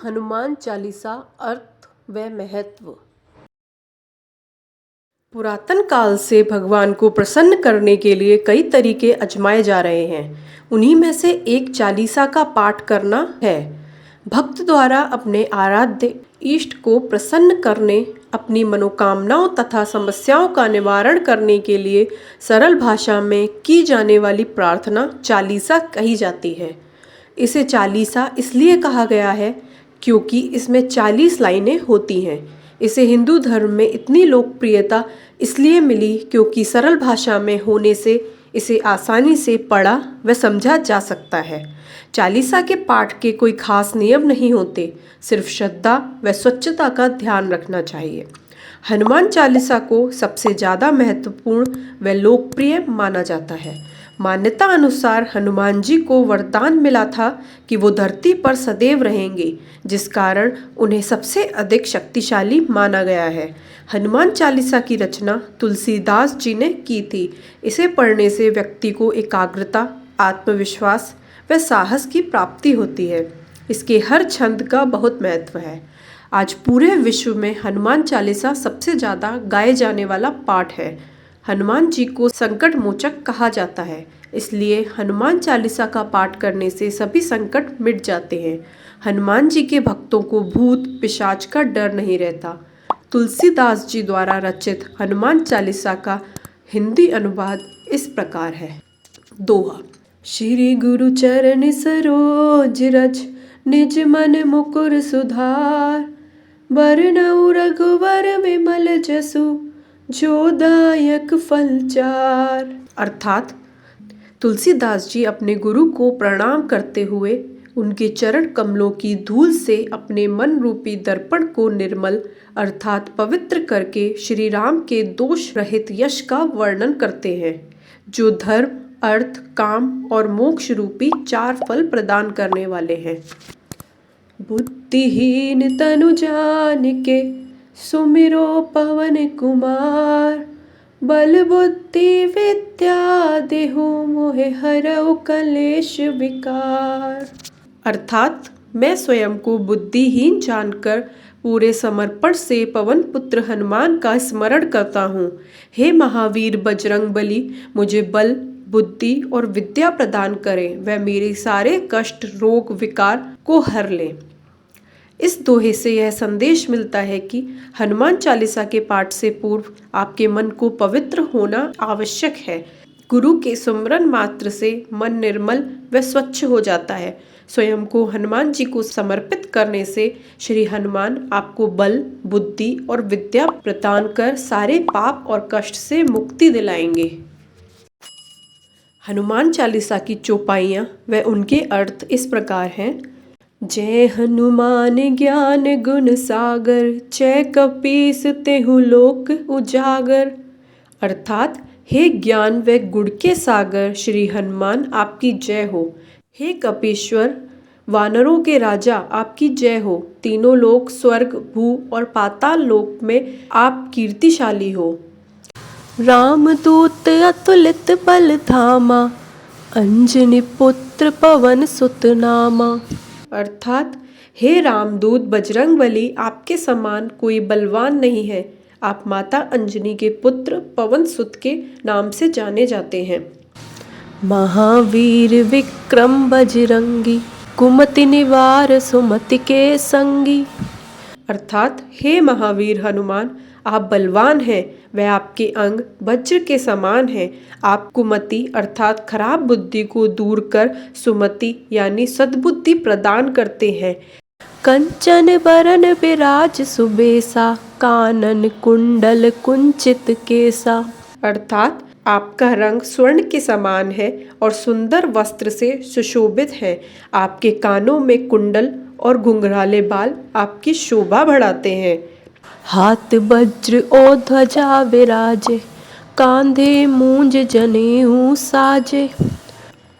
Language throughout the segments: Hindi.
हनुमान चालीसा अर्थ व महत्व। पुरातन काल से भगवान को प्रसन्न करने के लिए कई तरीके आजमाए जा रहे हैं। उन्हीं में से एक चालीसा का पाठ करना है। भक्त द्वारा अपने आराध्य इष्ट को प्रसन्न करने, अपनी मनोकामनाओं तथा समस्याओं का निवारण करने के लिए सरल भाषा में की जाने वाली प्रार्थना चालीसा कही जाती है। इसे चालीसा इसलिए कहा गया है क्योंकि इसमें 40 लाइनें होती हैं। इसे हिंदू धर्म में इतनी लोकप्रियता इसलिए मिली क्योंकि सरल भाषा में होने से इसे आसानी से पढ़ा व समझा जा सकता है। चालीसा के पाठ के कोई खास नियम नहीं होते, सिर्फ श्रद्धा व स्वच्छता का ध्यान रखना चाहिए। हनुमान चालीसा को सबसे ज़्यादा महत्वपूर्ण व लोकप्रिय माना जाता है। मान्यता अनुसार हनुमान जी को वरदान मिला था कि वो धरती पर सदैव रहेंगे, जिस कारण उन्हें सबसे अधिक शक्तिशाली माना गया है। हनुमान चालीसा की रचना तुलसीदास जी ने की थी। इसे पढ़ने से व्यक्ति को एकाग्रता, आत्मविश्वास व साहस की प्राप्ति होती है। इसके हर छंद का बहुत महत्व है। आज पूरे विश्व में हनुमान चालीसा सबसे ज़्यादा गाए जाने वाला पाठ है। हनुमान जी को संकट मोचक कहा जाता है, इसलिए हनुमान चालीसा का पाठ करने से सभी संकट मिट जाते हैं। हनुमान जी के भक्तों को भूत पिशाच का डर नहीं रहता। तुलसीदास जी द्वारा रचित हनुमान चालीसा का हिंदी अनुवाद इस प्रकार है। दोहा। श्री गुरु चरण सरोज रज, निज मन मुकुर सुधार। बरनउँ रघुवर विमल जसु, जो दायक फल चार। अर्थात तुलसीदास जी अपने गुरु को प्रणाम करते हुए उनके चरण कमलों की धूल से अपने मन रूपी दर्पण को निर्मल अर्थात पवित्र करके श्री राम के दोष रहित यश का वर्णन करते हैं, जो धर्म, अर्थ, काम और मोक्ष रूपी 4 फल प्रदान करने वाले हैं। बुद्धिहीन तनु जानिके, सुमिरो पवन कुमार। बल बुद्धि विद्या देहु, मोहे हरऊ कलेश विकार। अर्थात मैं स्वयं को बुद्धिहीन जानकर पूरे समर्पण से पवन पुत्र हनुमान का स्मरण करता हूँ। हे महावीर बजरंगबली, मुझे बल, बुद्धि और विद्या प्रदान करें व मेरे सारे कष्ट, रोग, विकार को हर लें। इस दोहे से यह संदेश मिलता है कि हनुमान चालीसा के पाठ से पूर्व आपके मन को पवित्र होना आवश्यक है। गुरु के सुमरन मात्र से मन निर्मल व स्वच्छ हो जाता है। स्वयं को हनुमान जी को समर्पित करने से श्री हनुमान आपको बल, बुद्धि और विद्या प्रदान कर सारे पाप और कष्ट से मुक्ति दिलाएंगे। हनुमान चालीसा की चौपाइयाँ व उनके अर्थ इस प्रकार हैं। जय हनुमान ज्ञान गुण सागर, जय कपीस तेहु लोक उजागर। अर्थात हे ज्ञान व गुण के सागर श्री हनुमान आपकी जय हो। हे कपीश्वर, वानरों के राजा आपकी जय हो। तीनों लोक स्वर्ग, भू और पाताल लोक में आप कीर्तिशाली हो। रामदूत अतुलित बल धामा, अंजनी पुत्र पवन सुत नामा। अर्थात हे रामदूत बजरंगबली, आपके समान कोई बलवान नहीं है। आप माता अंजनी के पुत्र पवन सुत के नाम से जाने जाते हैं। महावीर विक्रम बजरंगी, कुमति निवार सुमति के संगी। अर्थात हे महावीर हनुमान, आप बलवान हैं व आपके अंग वज्र के समान हैं। आप कुमति अर्थात खराब बुद्धि को दूर कर सुमति यानी सद्बुद्धि प्रदान करते हैं। कंचन बरन बिराज सुबेसा, कानन कुंडल कुंचित केसा। अर्थात आपका रंग स्वर्ण के समान है और सुंदर वस्त्र से सुशोभित है। आपके कानों में कुंडल और घुंघराले बाल आपकी शोभा बढ़ाते हैं। हाथ वज्र ओ ध्वजा विराजे, कांधे मूंज जनेऊ साजे।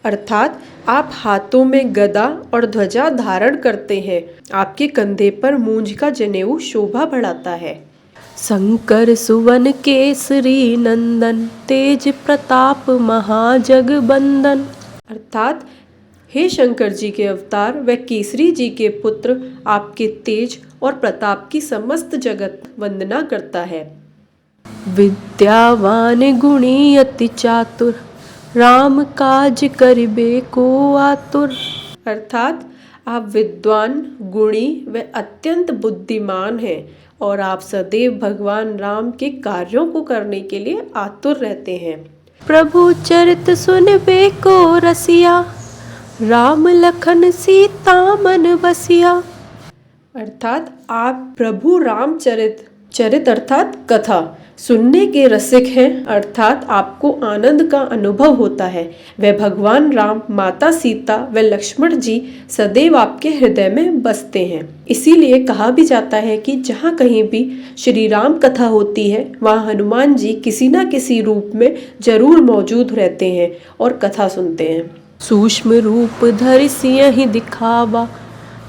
अर्थात आप हाथों में गदा और ध्वजा धारण करते हैं। आपके कंधे पर मूंज का जनेऊ शोभा बढ़ाता है। शंकर सुवन केसरी नंदन, तेज प्रताप महाजगबंदन। अर्थात हे शंकर जी के अवतार व केसरी जी के पुत्र, आपके तेज और प्रताप की समस्त जगत वंदना करता है। विद्यावान गुणी अति चातुर, राम काज करिबे को आतुर। अर्थात आप विद्वान, गुणी व अत्यंत बुद्धिमान हैं और आप सदैव भगवान राम के कार्यों को करने के लिए आतुर रहते हैं। प्रभु चरित सुनबे को रसिया, राम लखन सीता मन बसिया। अर्थात आप प्रभु चरित अर्थात कथा सुनने के रसिक हैं, अर्थात आपको आनंद का अनुभव होता है। वह भगवान राम, माता सीता व लक्ष्मण जी सदैव आपके हृदय में बसते हैं। इसीलिए कहा भी जाता है कि जहाँ कहीं भी श्री राम कथा होती है वहाँ हनुमान जी किसी न किसी रूप में जरूर मौजूद रहते हैं और कथा सुनते हैं। सूक्ष्म रूप धरि सियहि दिखावा,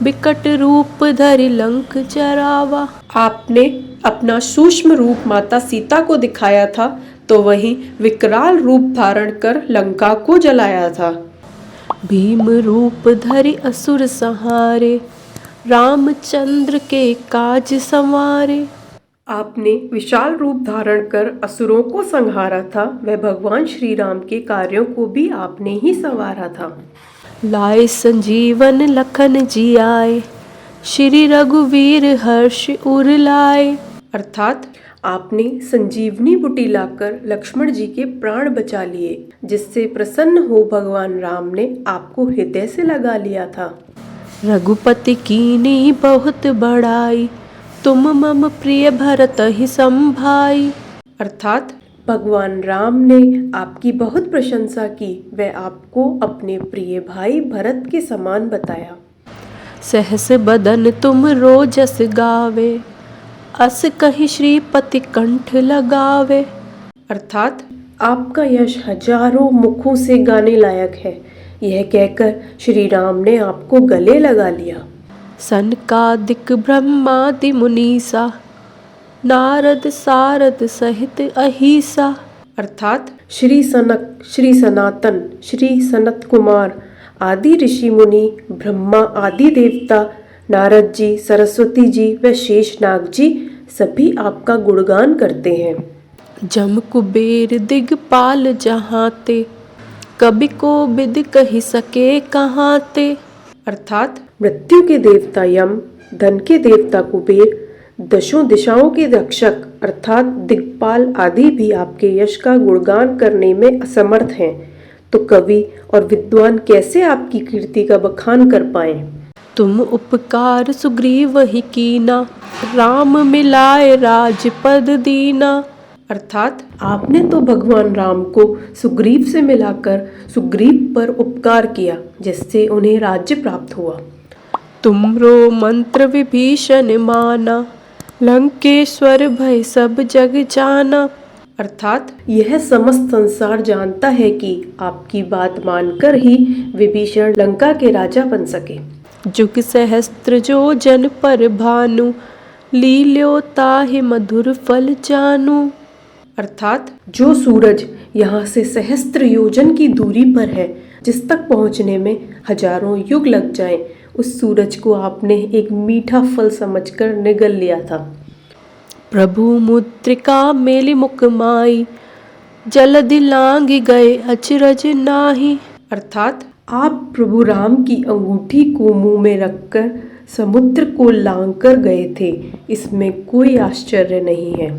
बिकट रूप धरि लंक जरावा। आपने अपना सूक्ष्म रूप माता सीता को दिखाया था तो वहीं विकराल रूप धारण कर लंका को जलाया था। भीम रूप धरि असुर संहारे, रामचंद्र के काज संवारे। आपने विशाल रूप धारण कर असुरों को संहारा था, वह भगवान श्री राम के कार्यों को भी आपने ही संवारा था। लाए संजीवन लखन जी आए, श्री रघुवीर हर्ष उर लाए। अर्थात आपने संजीवनी बूटी लाकर लक्ष्मण जी के प्राण बचा लिए, जिससे प्रसन्न हो भगवान राम ने आपको हृदय से लगा लिया था। रघुपति कीन्ही बहुत बड़ाई, तुम मम प्रिय भरत ही संभाई। अर्थात भगवान राम ने आपकी बहुत प्रशंसा की, वह आपको अपने प्रिय भाई भरत के समान बताया। सहस बदन तुम रोजस गावे, अस कहि श्रीपति कंठ लगावे। अर्थात आपका यश हजारों मुखों से गाने लायक है, यह कहकर श्री राम ने आपको गले लगा लिया। सनकादिक ब्रह्मादि मुनीसा, नारद सारद सहित अहिसा। अर्थात श्री सनक, श्री सनातन, श्री सनत कुमार आदि ऋषि मुनि, ब्रह्मा आदि देवता, नारद जी, सरस्वती जी व शेषनाग जी सभी आपका गुणगान करते हैं। जम कुबेर दिगपाल जहाँते, कभी को बिद कही सके कहाँते। अर्थात मृत्यु के देवता यम, धन के देवता कुबेर, दशों दिशाओं के रक्षक अर्थात दिग्पाल आदि भी आपके यश का गुणगान करने में असमर्थ हैं, तो कवि और विद्वान कैसे आपकी कीर्ति का बखान कर पाएं। तुम उपकार सुग्रीव ही कीना, राम मिलाए राजपद दीना। अर्थात आपने तो भगवान राम को सुग्रीव से मिलाकर सुग्रीव पर उपकार किया, जिससे उन्हें राज्य प्राप्त हुआ। तुमरो मंत्र विभीषण माना, लंकेश्वर भय सब जग जाना। अर्थात यह समस्त संसार जानता है कि आपकी बात मानकर ही विभीषण लंका के राजा बन सके। जुग सहस्त्र जो जन पर भानु, लील्यो ताहि मधुर फल जानू। अर्थात जो सूरज यहाँ से सहस्त्र योजन की दूरी पर है, जिस तक पहुँचने में हजारों युग लग जाएं, उस सूरज को आपने एक मीठा फल समझकर निगल लिया था। प्रभु मुद्रिका मेलि मुख माई, जलधि लांघि गए अचरज नाही। अर्थात आप प्रभु राम की अंगूठी को मुंह में रखकर समुद्र को लांघकर गए थे, इसमें कोई आश्चर्य नहीं है।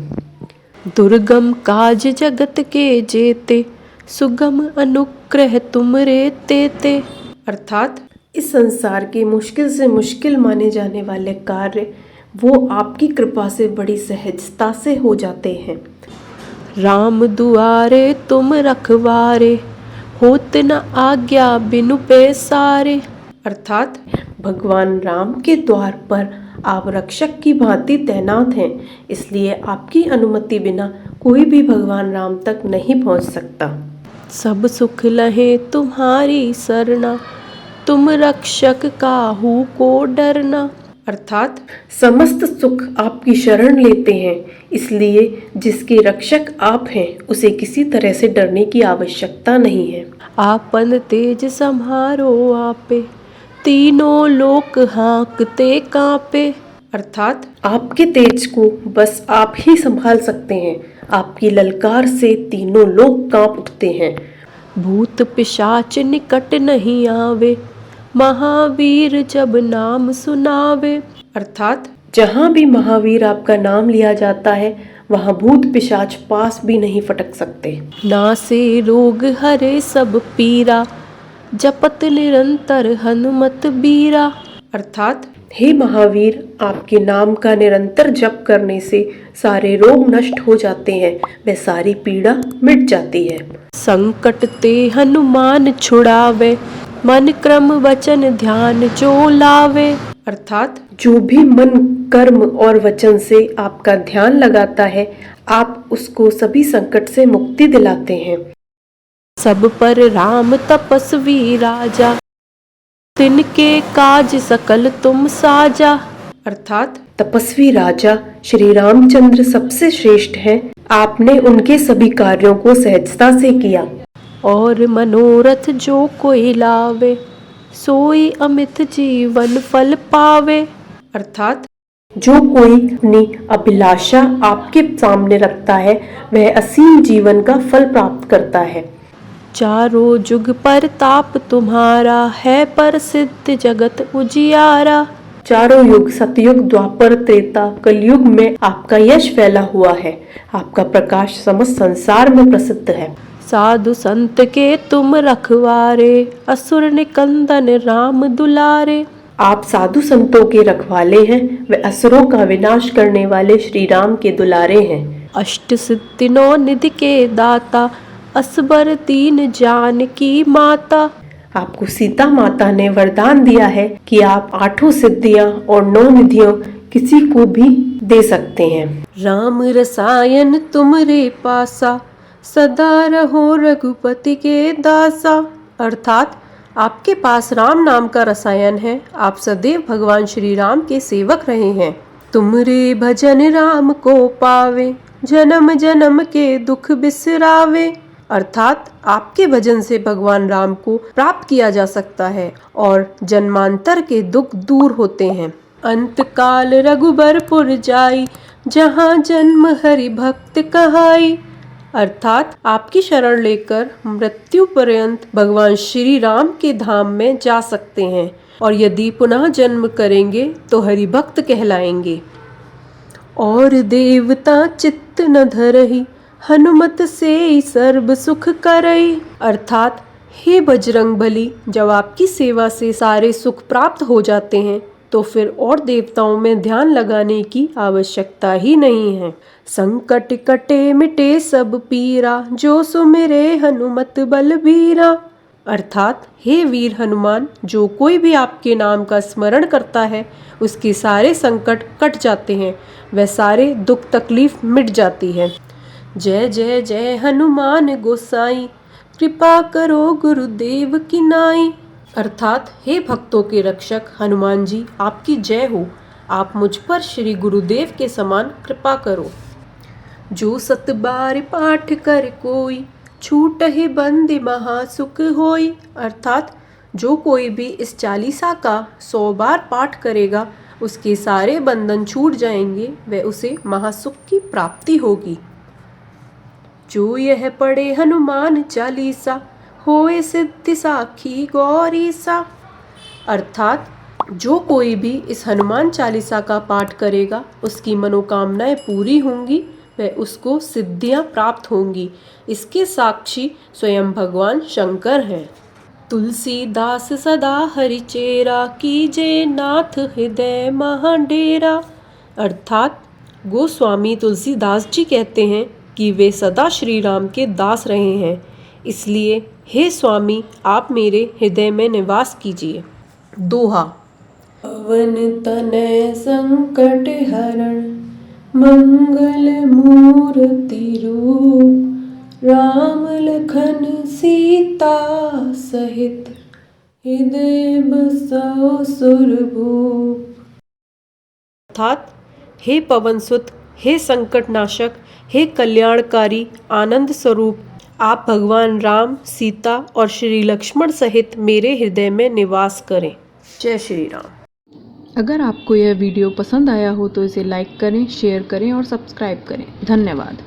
दुर्गम काज जगत के जेते, सुगम अनुग्रह तुमरे तेते। अर्थात इस संसार के मुश्किल से मुश्किल माने जाने वाले कार्य वो आपकी कृपा से बड़ी सहजता से हो जाते हैं। राम दुआरे तुम रखवारे, होत न आज्ञा बिनु पैसारे। अर्थात भगवान राम के द्वार पर आप रक्षक की भांति तैनात हैं, इसलिए आपकी अनुमति बिना कोई भी भगवान राम तक नहीं पहुंच सकता। सब सुख लहे तुम्हारी सरना, तुम रक्षक काहू को डरना। अर्थात समस्त सुख आपकी शरण लेते हैं, इसलिए जिसके रक्षक आप हैं उसे किसी तरह से डरने की आवश्यकता नहीं है। आपन तेज सम्हारो आपे, तीनों लोक हाँकते कांपे। अर्थात आपके तेज को बस आप ही संभाल सकते हैं। आपकी ललकार से तीनों लोग कांप उठते हैं। भूत पिशाच निकट नहीं आवे, महावीर जब नाम सुनावे। अर्थात जहाँ भी महावीर आपका नाम लिया जाता है वहाँ भूत पिशाच पास भी नहीं फटक सकते। नासे रोग हरे सब पीरा, जपत निरंतर हनुमत बीरा। अर्थात हे महावीर, आपके नाम का निरंतर जप करने से सारे रोग नष्ट हो जाते हैं, वह सारी पीड़ा मिट जाती है। संकट ते हनुमान छुड़ावे, मन क्रम वचन ध्यान जो लावे। अर्थात जो भी मन कर्म और वचन से आपका ध्यान लगाता है, आप उसको सभी संकट से मुक्ति दिलाते हैं। सब पर राम तपस्वी राजा, तिनके काज सकल तुम साजा। अर्थात तपस्वी राजा श्री रामचंद्र सबसे श्रेष्ठ हैं। आपने उनके सभी कार्यों को सहजता से किया। और मनोरथ जो कोई लावे, सोई अमित जीवन फल पावे। अर्थात जो कोई अपनी अभिलाषा आपके सामने रखता है वह असीम जीवन का फल प्राप्त करता है। चारों जुग पर ताप तुम्हारा, है प्रसिद्ध जगत उजियारा। चारों युग सतयुग द्वापर त्रेता कलयुग में आपका यश फैला हुआ है। आपका प्रकाश समस्त संसार में प्रसिद्ध है। साधु संत के तुम रखवारे, असुर निकंदन राम दुलारे। आप साधु संतों के रखवाले हैं, वे असुरों का विनाश करने वाले श्री राम के दुलारे हैं। अष्ट सिद्धि नौ निधि के दाता, असबर दीन जानकी माता। आपको सीता माता ने वरदान दिया है कि आप 8 सिद्धियां और 9 निधियों किसी को भी दे सकते हैं। राम रसायन तुमरे पासा, सदा रहो रघुपति के दासा। अर्थात आपके पास राम नाम का रसायन है, आप सदैव भगवान श्री राम के सेवक रहे हैं। तुमरे भजन राम को पावे, जन्म जन्म के दुख बिसरावे। अर्थात आपके भजन से भगवान राम को प्राप्त किया जा सकता है और जन्मांतर के दुख दूर होते हैं। अंत काल रघुबरपुर जाई, जहाँ जन्म हरि भक्त कहाई। अर्थात आपकी शरण लेकर मृत्यु पर्यंत भगवान श्री राम के धाम में जा सकते हैं और यदि पुनः जन्म करेंगे तो हरि भक्त कहलाएंगे। और देवता चित्त न धरहि, हनुमत से सर्व सुख करई। अर्थात हे बजरंगबली, जब आपकी सेवा से सारे सुख प्राप्त हो जाते हैं तो फिर और देवताओं में ध्यान लगाने की आवश्यकता ही नहीं है। संकट कटे मिटे सब पीरा, जो सुमिरे हनुमत बलबीरा। अर्थात हे वीर हनुमान, जो कोई भी आपके नाम का स्मरण करता है उसके सारे संकट कट जाते हैं, वह सारे दुख तकलीफ मिट जाती है। जय जय जय हनुमान गोसाई, कृपा करो गुरुदेव की नाई। अर्थात हे भक्तों के रक्षक हनुमान जी, आपकी जय हो। आप मुझ पर श्री गुरुदेव के समान कृपा करो। जो 7 बार पाठ कर कोई, छूटहि बंदी महासुख होई। अर्थात जो कोई भी इस चालीसा का 100 बार पाठ करेगा उसके सारे बंधन छूट जाएंगे, वह उसे महासुख की प्राप्ति होगी। जो यह पढ़े हनुमान चालीसा, होए सिद्धि साखी गौरीसा। अर्थात जो कोई भी इस हनुमान चालीसा का पाठ करेगा उसकी मनोकामनाएं पूरी होंगी, वह उसको सिद्धियां प्राप्त होंगी। इसके साक्षी स्वयं भगवान शंकर हैं। तुलसीदास सदा हरिचेरा, कीजे नाथ हृदय महाडेरा। अर्थात गोस्वामी तुलसीदास जी कहते हैं कि वे सदा श्री राम के दास रहे हैं, इसलिए हे स्वामी, आप मेरे हृदय में निवास कीजिए। दोहा। पवन तनय संकट हरण, मंगल मूर्ति रूप। राम लखन सीता सहित, हृदय बसौ सुरभूप। अर्थात हे पवन सुत, हे संकट नाशक, हे कल्याणकारी आनंद स्वरूप, आप भगवान राम, सीता और श्री लक्ष्मण सहित मेरे हृदय में निवास करें। जय श्री राम। अगर आपको यह वीडियो पसंद आया हो तो इसे लाइक करें, शेयर करें और सब्सक्राइब करें। धन्यवाद।